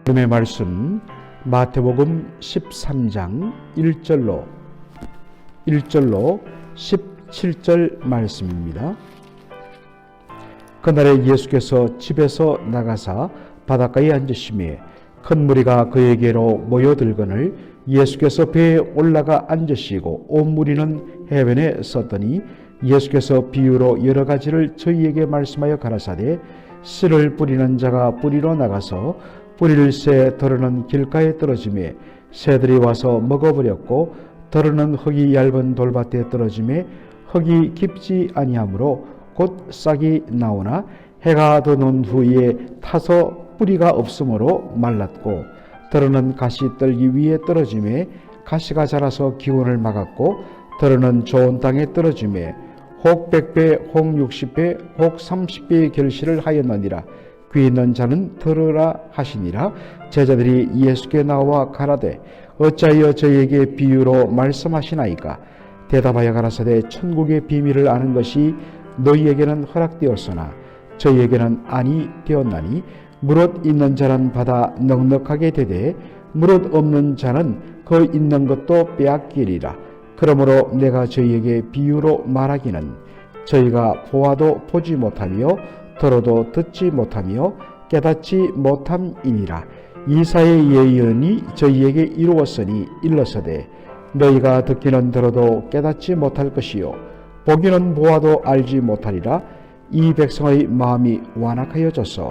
오늘의 말씀 마태복음 13장 1절로 17절 말씀입니다. 그날에 예수께서 집에서 나가사 바닷가에 앉으시매 큰 무리가 그에게로 모여들거늘 예수께서 배에 올라가 앉으시고 온 무리는 해변에 섰더니 예수께서 비유로 여러 가지를 저희에게 말씀하여 가라사대 씨를 뿌리는 자가 뿌리러 나가서 뿌리를 새 더러는 길가에 떨어지매 새들이 와서 먹어버렸고 더러는 흙이 얇은 돌밭에 떨어지매 흙이 깊지 아니하므로 곧 싹이 나오나 해가 돋는 후에 타서 뿌리가 없으므로 말랐고 더러는 가시떨기 위에 떨어지매 가시가 자라서 기운을 막았고 더러는 좋은 땅에 떨어지매 혹 100배, 혹 60배, 혹 30배의 결실을 하였느니라. 귀 있는 자는 들으라 하시니라. 제자들이 예수께 나와 가라되 어찌하여 저희에게 비유로 말씀하시나이까? 대답하여 가라사대 천국의 비밀을 아는 것이 너희에게는 허락되었으나 저희에게는 아니 되었나니 무릇 있는 자는 받아 넉넉하게 되되 무릇 없는 자는 그 있는 것도 빼앗기리라. 그러므로 내가 저희에게 비유로 말하기는 저희가 보아도 보지 못하며 들어도 듣지 못하며 깨닫지 못함이니라. 이사의 예언이 저희에게 이루었으니 일러서되 너희가 듣기는 들어도 깨닫지 못할 것이요 보기는 보아도 알지 못하리라. 이 백성의 마음이 완악하여져서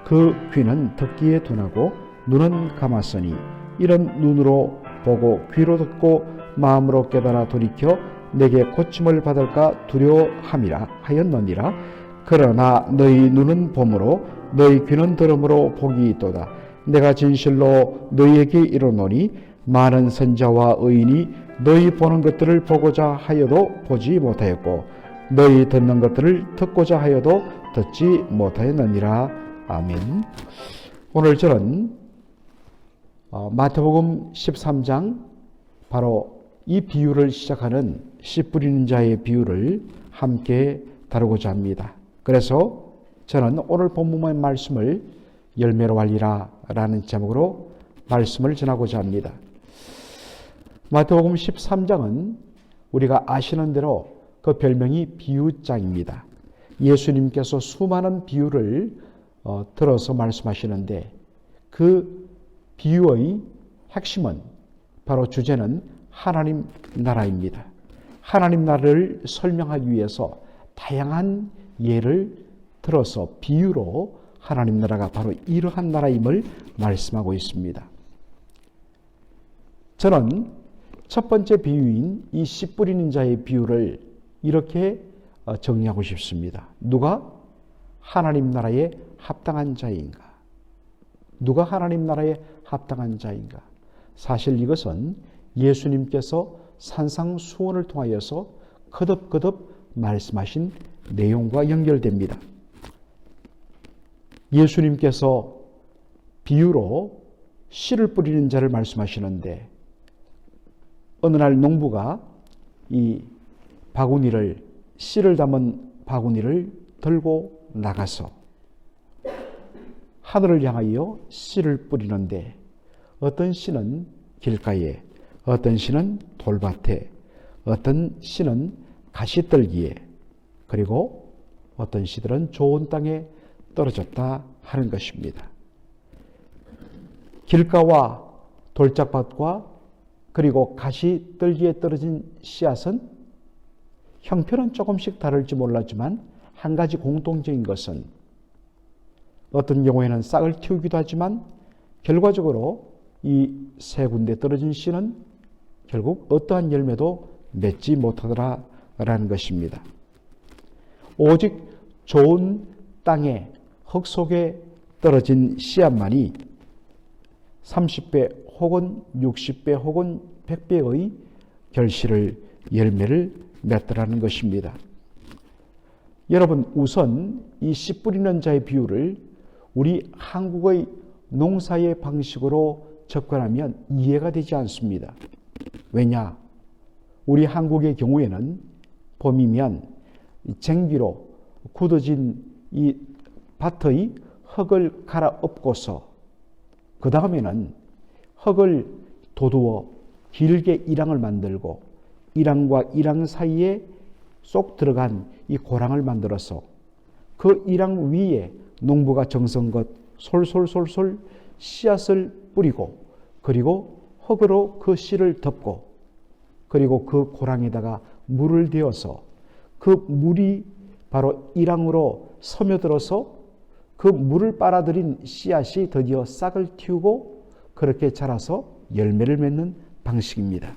그 귀는 듣기에 둔하고 눈은 감았으니 이런 눈으로 보고 귀로 듣고 마음으로 깨달아 돌이켜 내게 고침을 받을까 두려워함이라 하였느니라. 그러나 너희 눈은 봄으로 너희 귀는 들음으로 복이 있도다. 내가 진실로 너희에게 이르노니 많은 선자와 의인이 너희 보는 것들을 보고자 하여도 보지 못하였고 너희 듣는 것들을 듣고자 하여도 듣지 못하였느니라. 아멘. 오늘 저는 마태복음 13장 바로 이 비유를 시작하는 씨 뿌리는 자의 비유를 함께 다루고자 합니다. 그래서 저는 오늘 본문의 말씀을 열매로 알리라 라는 제목으로 말씀을 전하고자 합니다. 마태복음 13장은 우리가 아시는 대로 그 별명이 비유장입니다. 예수님께서 수많은 비유를 들어서 말씀하시는데 그 비유의 핵심은 바로 주제는 하나님 나라입니다. 하나님 나라를 설명하기 위해서 다양한 예를 들어서 비유로 하나님 나라가 바로 이러한 나라임을 말씀하고 있습니다. 저는 첫 번째 비유인 이 씨 뿌리는 자의 비유를 이렇게 정리하고 싶습니다. 누가 하나님 나라에 합당한 자인가? 누가 하나님 나라에 합당한 자인가? 사실 이것은 예수님께서 산상수훈을 통하여서 거듭거듭 말씀하신 내용과 연결됩니다. 예수님께서 비유로 씨를 뿌리는 자를 말씀하시는데 어느 날 농부가 이 바구니를 씨를 담은 바구니를 들고 나가서 하늘을 향하여 씨를 뿌리는데 어떤 씨는 길가에, 어떤 씨는 돌밭에, 어떤 씨는 가시떨기에, 그리고 어떤 씨들은 좋은 땅에 떨어졌다 하는 것입니다. 길가와 돌짝밭과 그리고 가시떨기에 떨어진 씨앗은 형편은 조금씩 다를지 몰랐지만 한 가지 공통적인 것은 어떤 경우에는 싹을 틔우기도 하지만 결과적으로 이 세 군데 떨어진 씨는 결국 어떠한 열매도 맺지 못하더라라는 것입니다. 오직 좋은 땅에 흙 속에 떨어진 씨앗만이 30배 혹은 60배 혹은 100배의 결실을 열매를 맺더라는 것입니다. 여러분, 우선 이 씨 뿌리는 자의 비유를 우리 한국의 농사의 방식으로 접근하면 이해가 되지 않습니다. 왜냐? 우리 한국의 경우에는 봄이면 쟁기로 굳어진 이 밭의 흙을 갈아엎고서 그 다음에는 흙을 도두어 길게 이랑을 만들고 이랑과 이랑 사이에 쏙 들어간 이 고랑을 만들어서 그 이랑 위에 농부가 정성껏 솔솔솔솔 씨앗을 뿌리고 그리고 흙으로 그 씨를 덮고 그리고 그 고랑에다가 물을 대어서 그 물이 바로 이랑으로 스며들어서 그 물을 빨아들인 씨앗이 드디어 싹을 틔우고 그렇게 자라서 열매를 맺는 방식입니다.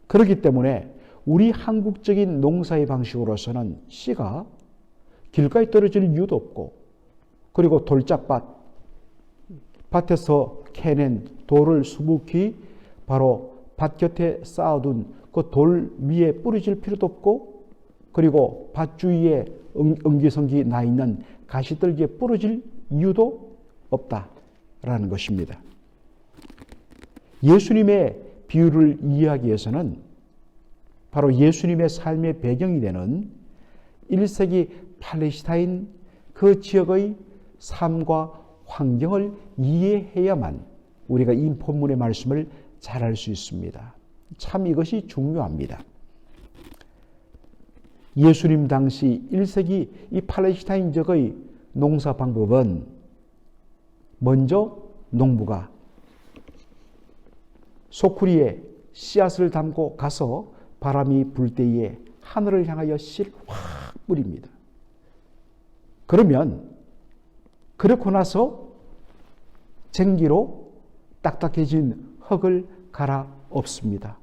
그렇기 때문에 우리 한국적인 농사의 방식으로서는 씨가 길가에 떨어질 이유도 없고 그리고 밭에서 캐낸 돌을 수북히 바로 밭 곁에 쌓아둔 그 돌 위에 뿌려질 필요도 없고 그리고 밭 주위에 엉기성기 나 있는 가시떨기에 뿌려질 이유도 없다라는 것입니다. 예수님의 비유를 이해하기 위해서는 바로 예수님의 삶의 배경이 되는 1세기 팔레스타인 그 지역의 삶과 환경을 이해해야만 우리가 이 본문의 말씀을 잘 알 수 있습니다. 참 이것이 중요합니다. 예수님 당시 1세기 이 팔레스타인 지역의 농사 방법은 먼저 농부가 소쿠리에 씨앗을 담고 가서 바람이 불 때에 하늘을 향하여 씨를 확 뿌립니다. 그러면 그렇고 나서 쟁기로 딱딱해진 흙을 갈아엎습니다.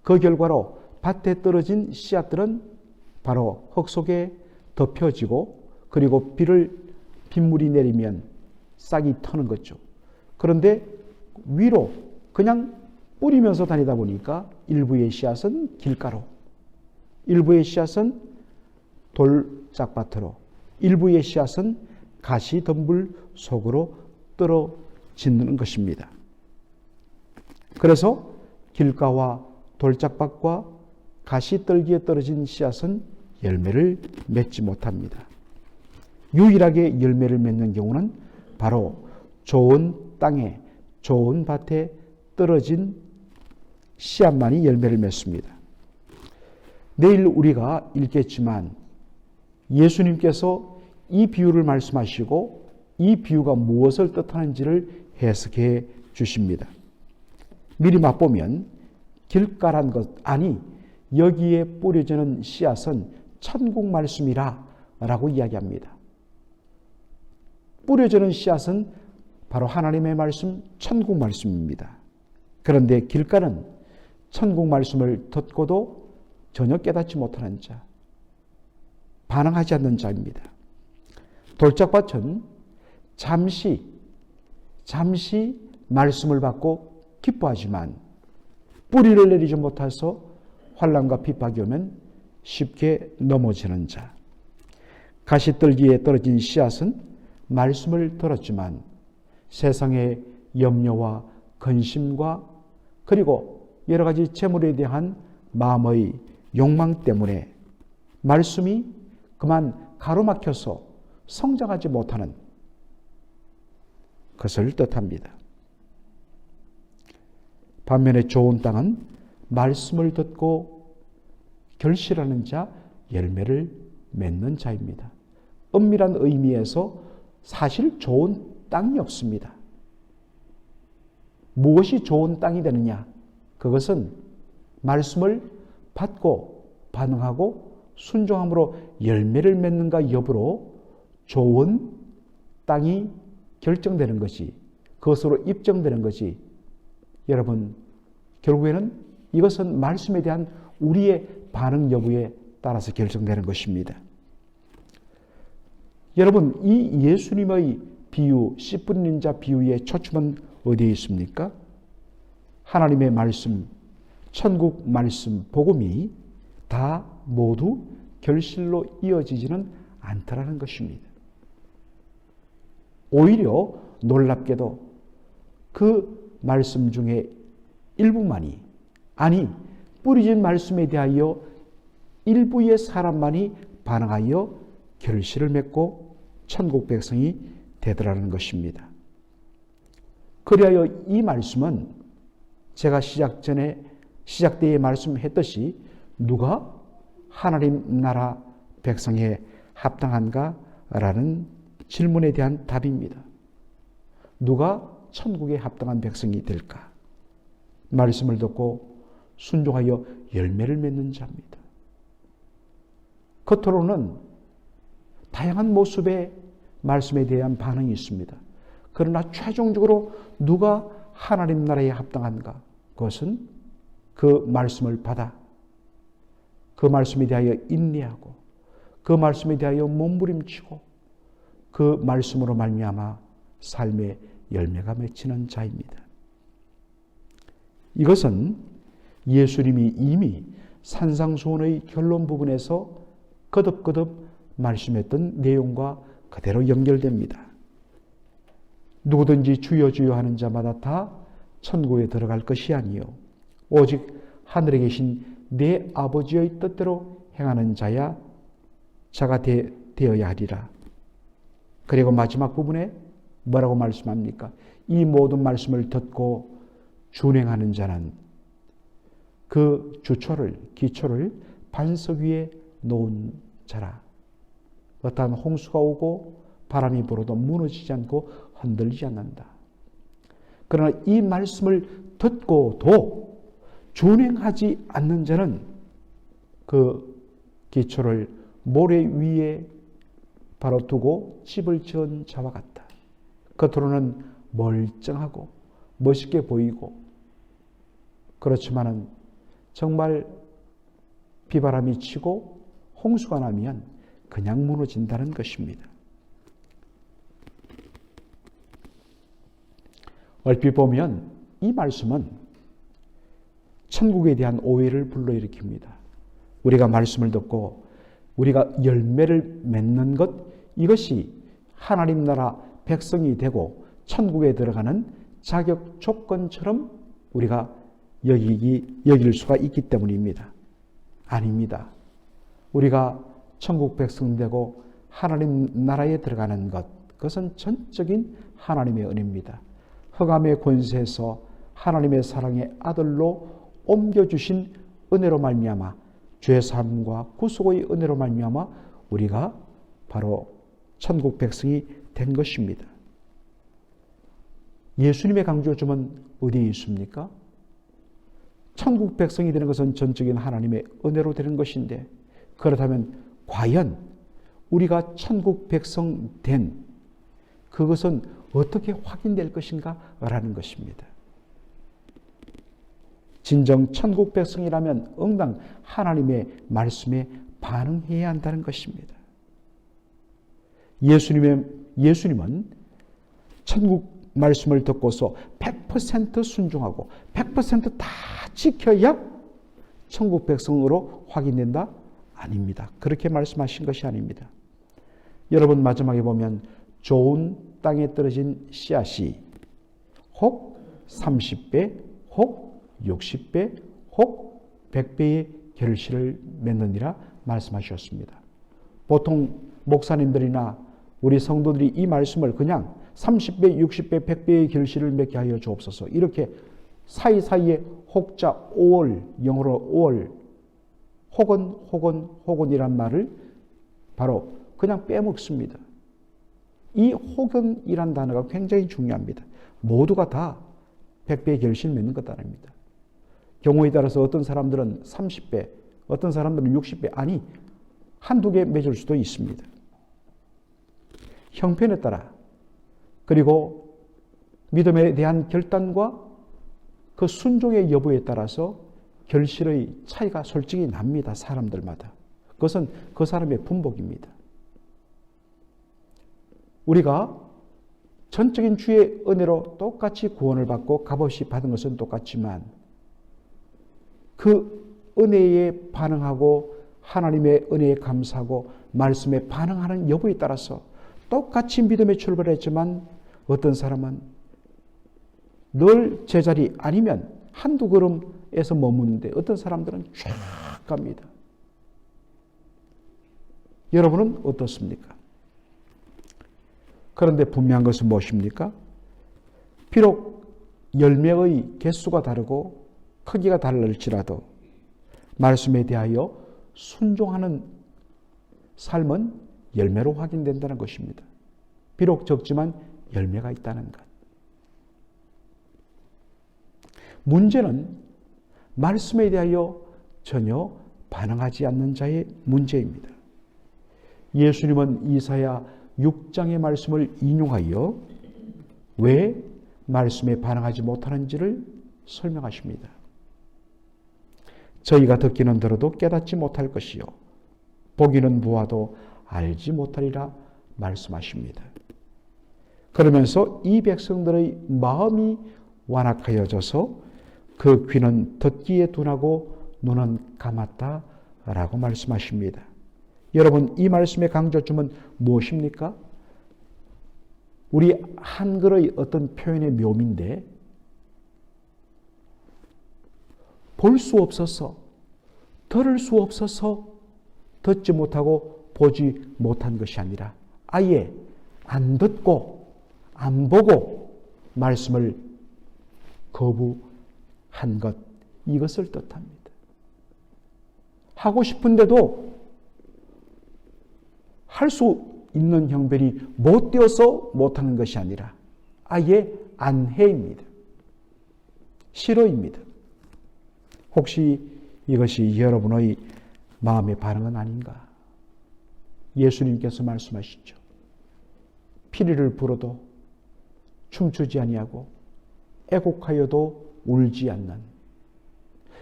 그 결과로 밭에 떨어진 씨앗들은 바로 흙 속에 덮여지고 그리고 빗물이 내리면 싹이 트는 거죠. 그런데 위로 그냥 뿌리면서 다니다 보니까 일부의 씨앗은 길가로, 일부의 씨앗은 돌짝밭으로, 일부의 씨앗은 가시덤불 속으로 떨어지는 것입니다. 그래서 길가와 돌짝밭과 가시떨기에 떨어진 씨앗은 열매를 맺지 못합니다. 유일하게 열매를 맺는 경우는 바로 좋은 땅에, 좋은 밭에 떨어진 씨앗만이 열매를 맺습니다. 내일 우리가 읽겠지만 예수님께서 이 비유를 말씀하시고 이 비유가 무엇을 뜻하는지를 해석해 주십니다. 미리 맛보면 길가란 것 아니 여기에 뿌려지는 씨앗은 천국 말씀이라 라고 이야기합니다. 뿌려지는 씨앗은 바로 하나님의 말씀, 천국 말씀입니다. 그런데 길가는 천국 말씀을 듣고도 전혀 깨닫지 못하는 자, 반응하지 않는 자입니다. 돌짝밭은 잠시 말씀을 받고 기뻐하지만 뿌리를 내리지 못해서 환난과 핍박이 오면 쉽게 넘어지는 자. 가시떨기에 떨어진 씨앗은 말씀을 들었지만 세상의 염려와 근심과 그리고 여러 가지 재물에 대한 마음의 욕망 때문에 말씀이 그만 가로막혀서 성장하지 못하는 것을 뜻합니다. 반면에 좋은 땅은 말씀을 듣고 결실하는 자, 열매를 맺는 자입니다. 엄밀한 의미에서 사실 좋은 땅이 없습니다. 무엇이 좋은 땅이 되느냐? 그것은 말씀을 받고 반응하고 순종함으로 열매를 맺는가 여부로 좋은 땅이 결정되는 것이, 그것으로 입증되는 것이, 여러분 결국에는 이것은 말씀에 대한 우리의 반응 여부에 따라서 결정되는 것입니다. 여러분 이 예수님의 비유, 씨 뿌리는 자 비유의 초점은 어디에 있습니까? 하나님의 말씀, 천국 말씀, 복음이 다 모두 결실로 이어지지는 않더라는 것입니다. 오히려 놀랍게도 그 말씀 중에 일부만이, 아니 뿌리진 말씀에 대하여 일부의 사람만이 반응하여 결실을 맺고 천국 백성이 되더라는 것입니다. 그리하여 이 말씀은 제가 시작 때에 말씀했듯이 누가 하나님 나라 백성에 합당한가라는 질문에 대한 답입니다. 누가 천국에 합당한 백성이 될까? 말씀을 듣고 순종하여 열매를 맺는 자입니다. 겉으로는 다양한 모습의 말씀에 대한 반응이 있습니다. 그러나 최종적으로 누가 하나님 나라에 합당한가? 그것은 그 말씀을 받아 그 말씀에 대하여 인내하고 그 말씀에 대하여 몸부림치고 그 말씀으로 말미암아 삶의 열매가 맺히는 자입니다. 이것은 예수님이 이미 산상수훈의 결론 부분에서 거듭거듭 말씀했던 내용과 그대로 연결됩니다. 누구든지 주여 주여 하는 자마다 다 천국에 들어갈 것이 아니요 오직 하늘에 계신 내 아버지의 뜻대로 행하는 자야 자가 되어야 하리라. 그리고 마지막 부분에 뭐라고 말씀합니까? 이 모든 말씀을 듣고 준행하는 자는 그 기초를 반석 위에 놓은 자라. 어떠한 홍수가 오고 바람이 불어도 무너지지 않고 흔들리지 않는다. 그러나 이 말씀을 듣고도 준행하지 않는 자는 그 기초를 모래 위에 바로 두고 집을 지은 자와 같다. 겉으로는 멀쩡하고 멋있게 보이고 그렇지만은 정말 비바람이 치고 홍수가 나면 그냥 무너진다는 것입니다. 얼핏 보면 이 말씀은 천국에 대한 오해를 불러일으킵니다. 우리가 말씀을 듣고 우리가 열매를 맺는 것, 이것이 하나님 나라 백성이 되고 천국에 들어가는 자격 조건처럼 우리가 여길 수가 있기 때문입니다. 아닙니다. 우리가 천국 백성 되고 하나님 나라에 들어가는 것, 그것은 전적인 하나님의 은혜입니다. 흑암의 권세에서 하나님의 사랑의 아들로 옮겨주신 은혜로 말미암아 죄사함과 구속의 은혜로 말미암아 우리가 바로 천국 백성이 된 것입니다. 예수님의 강조점은 어디에 있습니까? 천국 백성이 되는 것은 전적인 하나님의 은혜로 되는 것인데 그렇다면 과연 우리가 천국 백성 된 그것은 어떻게 확인될 것인가? 라는 것입니다. 진정 천국 백성이라면 응당 하나님의 말씀에 반응해야 한다는 것입니다. 예수님은 천국 말씀을 듣고서 100% 순종하고 100%다 지켜야 천국 백성으로 확인된다? 아닙니다. 그렇게 말씀하신 것이 아닙니다. 여러분 마지막에 보면 좋은 땅에 떨어진 씨앗이 혹 30배, 혹 60배, 혹 100배의 결실을 맺느니라 말씀하셨습니다. 보통 목사님들이나 우리 성도들이 이 말씀을 그냥 30배, 60배, 100배의 결실을 맺게 하여 주옵소서. 이렇게 사이사이에 혹자 5월, 영어로 5월, 혹은이란 말을 바로 그냥 빼먹습니다. 이 혹은이란 단어가 굉장히 중요합니다. 모두가 다 100배의 결실 맺는 것 아닙니다. 경우에 따라서 어떤 사람들은 30배, 어떤 사람들은 60배, 아니 한두 개 맺을 수도 있습니다. 형편에 따라 그리고 믿음에 대한 결단과 그 순종의 여부에 따라서 결실의 차이가 솔직히 납니다. 사람들마다. 그것은 그 사람의 분복입니다. 우리가 전적인 주의 은혜로 똑같이 구원을 받고 값없이 받은 것은 똑같지만 그 은혜에 반응하고 하나님의 은혜에 감사하고 말씀에 반응하는 여부에 따라서 똑같이 믿음에 출발했지만 어떤 사람은 늘 제자리 아니면 한두 걸음에서 머무는데 어떤 사람들은 쫙 갑니다. 여러분은 어떻습니까? 그런데 분명한 것은 무엇입니까? 비록 열매의 개수가 다르고 크기가 다를지라도 말씀에 대하여 순종하는 삶은 열매로 확인된다는 것입니다. 비록 적지만 열매가 있다는 것. 문제는 말씀에 대하여 전혀 반응하지 않는 자의 문제입니다. 예수님은 이사야 6장의 말씀을 인용하여 왜 말씀에 반응하지 못하는지를 설명하십니다. 저희가 듣기는 들어도 깨닫지 못할 것이요 보기는 보아도 알지 못하리라 말씀하십니다. 그러면서 이 백성들의 마음이 완악하여져서 그 귀는 듣기에 둔하고 눈은 감았다라고 말씀하십니다. 여러분, 이 말씀의 강조점은 무엇입니까? 우리 한글의 어떤 표현의 묘미인데 볼 수 없어서, 들을 수 없어서 듣지 못하고 보지 못한 것이 아니라 아예 안 듣고 안 보고 말씀을 거부한 것, 이것을 뜻합니다. 하고 싶은데도 할 수 있는 형편이 못 되어서 못하는 것이 아니라 아예 안해입니다. 싫어입니다. 혹시 이것이 여러분의 마음의 반응은 아닌가? 예수님께서 말씀하시죠. 피리를 불어도 춤추지 아니하고 애곡하여도 울지 않는,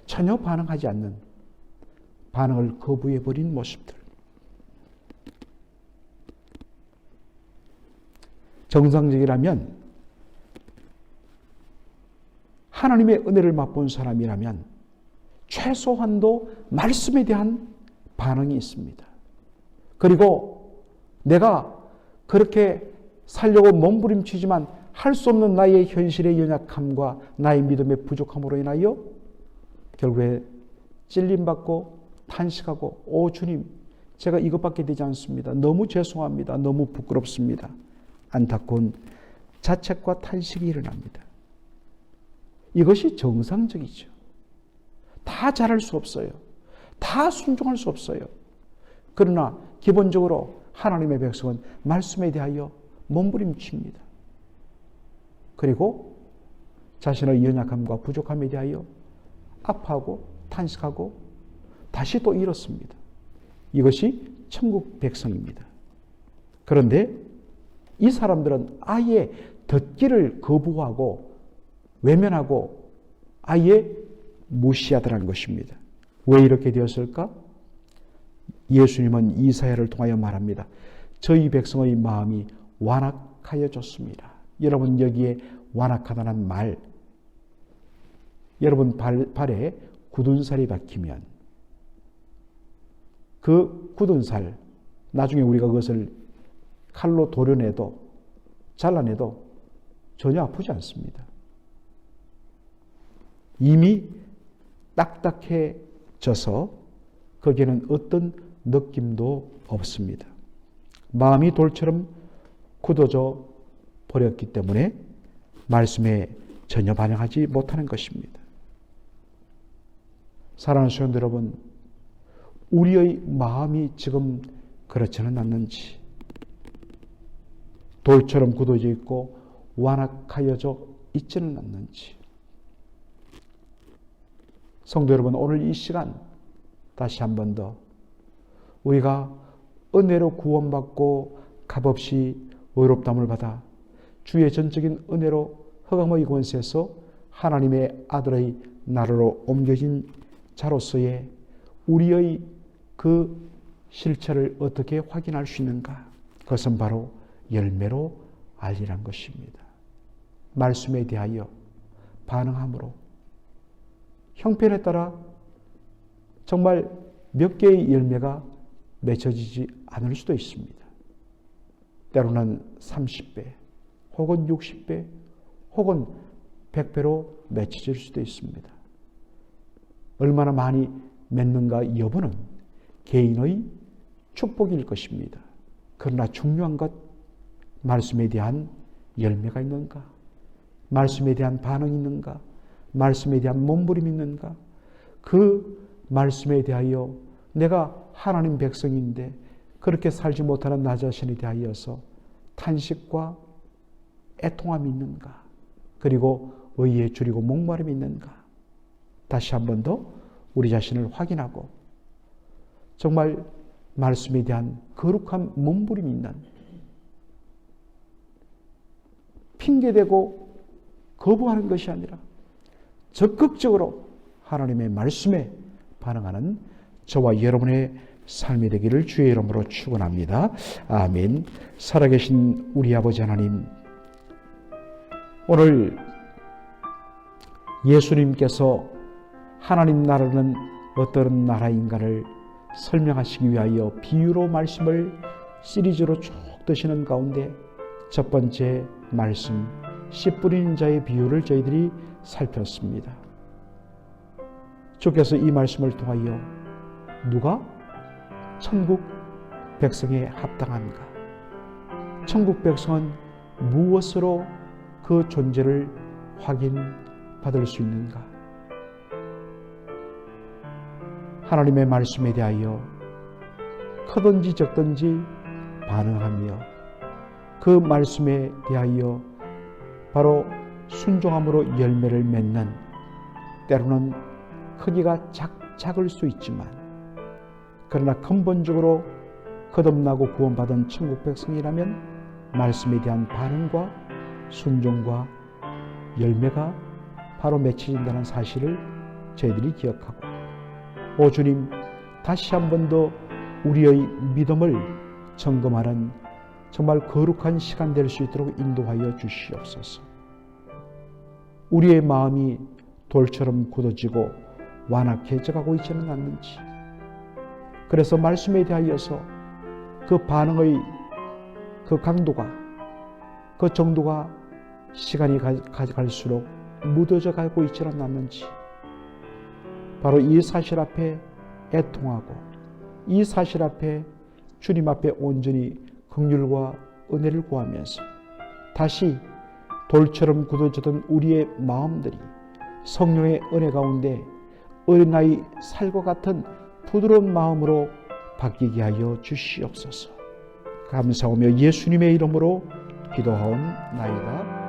전혀 반응하지 않는, 반응을 거부해버린 모습들. 정상적이라면, 하나님의 은혜를 맛본 사람이라면 최소한도 말씀에 대한 반응이 있습니다. 그리고 내가 그렇게 살려고 몸부림치지만 할 수 없는 나의 현실의 연약함과 나의 믿음의 부족함으로 인하여 결국에 찔림받고 탄식하고, 오 주님, 제가 이것밖에 되지 않습니다. 너무 죄송합니다. 너무 부끄럽습니다. 안타까운 자책과 탄식이 일어납니다. 이것이 정상적이죠. 다 잘할 수 없어요. 다 순종할 수 없어요. 그러나 기본적으로 하나님의 백성은 말씀에 대하여 몸부림칩니다. 그리고 자신의 연약함과 부족함에 대하여 아파하고 탄식하고 다시 또 일었습니다. 이것이 천국 백성입니다. 그런데 이 사람들은 아예 듣기를 거부하고 외면하고 아예 무시하더라는 것입니다. 왜 이렇게 되었을까? 예수님은 이사야를 통하여 말합니다. 저희 백성의 마음이 완악하여졌습니다. 여러분, 여기에 완악하다는 말, 여러분 발에 굳은 살이 박히면 그 굳은 살, 나중에 우리가 그것을 칼로 도려내도, 잘라내도 전혀 아프지 않습니다. 이미 딱딱해져서 거기에는 어떤 느낌도 없습니다. 마음이 돌처럼 굳어져 버렸기 때문에 말씀에 전혀 반응하지 못하는 것입니다. 사랑하는 성도 여러분, 우리의 마음이 지금 그렇지는 않는지, 돌처럼 굳어져 있고 완악하여져 있지는 않는지, 성도 여러분, 오늘 이 시간 다시 한 번 더 우리가 은혜로 구원받고 값없이 의롭다함을 받아 주의 전적인 은혜로 흑암의 권세에서 하나님의 아들의 나라로 옮겨진 자로서의 우리의 그 실체를 어떻게 확인할 수 있는가? 그것은 바로 열매로 알리란 것입니다. 말씀에 대하여 반응함으로 형편에 따라 정말 몇 개의 열매가 맺혀지지 않을 수도 있습니다. 때로는 30배, 혹은 60배, 혹은 100배로 맺혀질 수도 있습니다. 얼마나 많이 맺는가 여부는 개인의 축복일 것입니다. 그러나 중요한 것, 말씀에 대한 열매가 있는가? 말씀에 대한 반응이 있는가? 말씀에 대한 몸부림이 있는가? 그 말씀에 대하여 내가 하나님 백성인데 그렇게 살지 못하는 나 자신에 대하여서 탄식과 애통함이 있는가? 그리고 의에 줄이고 목마름이 있는가? 다시 한 번 더 우리 자신을 확인하고 정말 말씀에 대한 거룩한 몸부림이 있는, 핑계대고 거부하는 것이 아니라 적극적으로 하나님의 말씀에 반응하는 저와 여러분의 삶이 되기를 주의 이름으로 축원합니다. 아멘. 살아계신 우리 아버지 하나님, 오늘 예수님께서 하나님 나라는 어떤 나라인가를 설명하시기 위하여 비유로 말씀을 시리즈로 쭉 드시는 가운데 첫 번째 말씀, 씨 뿌리는 자의 비유를 저희들이 살폈습니다. 주께서 이 말씀을 통하여 누가 천국 백성에 합당한가? 천국 백성은 무엇으로 그 존재를 확인받을 수 있는가? 하나님의 말씀에 대하여 크든지 적든지 반응하며 그 말씀에 대하여 바로 순종함으로 열매를 맺는, 때로는 크기가 작을 수 있지만 그러나 근본적으로 거듭나고 구원받은 천국 백성이라면 말씀에 대한 반응과 순종과 열매가 바로 맺혀진다는 사실을 저희들이 기억하고, 오 주님, 다시 한 번 더 우리의 믿음을 점검하는 정말 거룩한 시간 될 수 있도록 인도하여 주시옵소서. 우리의 마음이 돌처럼 굳어지고 완악해져 가고 있지는 않는지, 그래서 말씀에 대하여서 그 반응의 그 강도가, 그 정도가 시간이 갈수록 무뎌져 가고 있지는 않는지, 바로 이 사실 앞에 애통하고 이 사실 앞에 주님 앞에 온전히 긍휼과 은혜를 구하면서 다시 돌처럼 굳어지던 우리의 마음들이 성령의 은혜 가운데 어린아이 살과 같은 부드러운 마음으로 바뀌게 하여 주시옵소서. 감사하며 예수님의 이름으로 기도하옵나이다.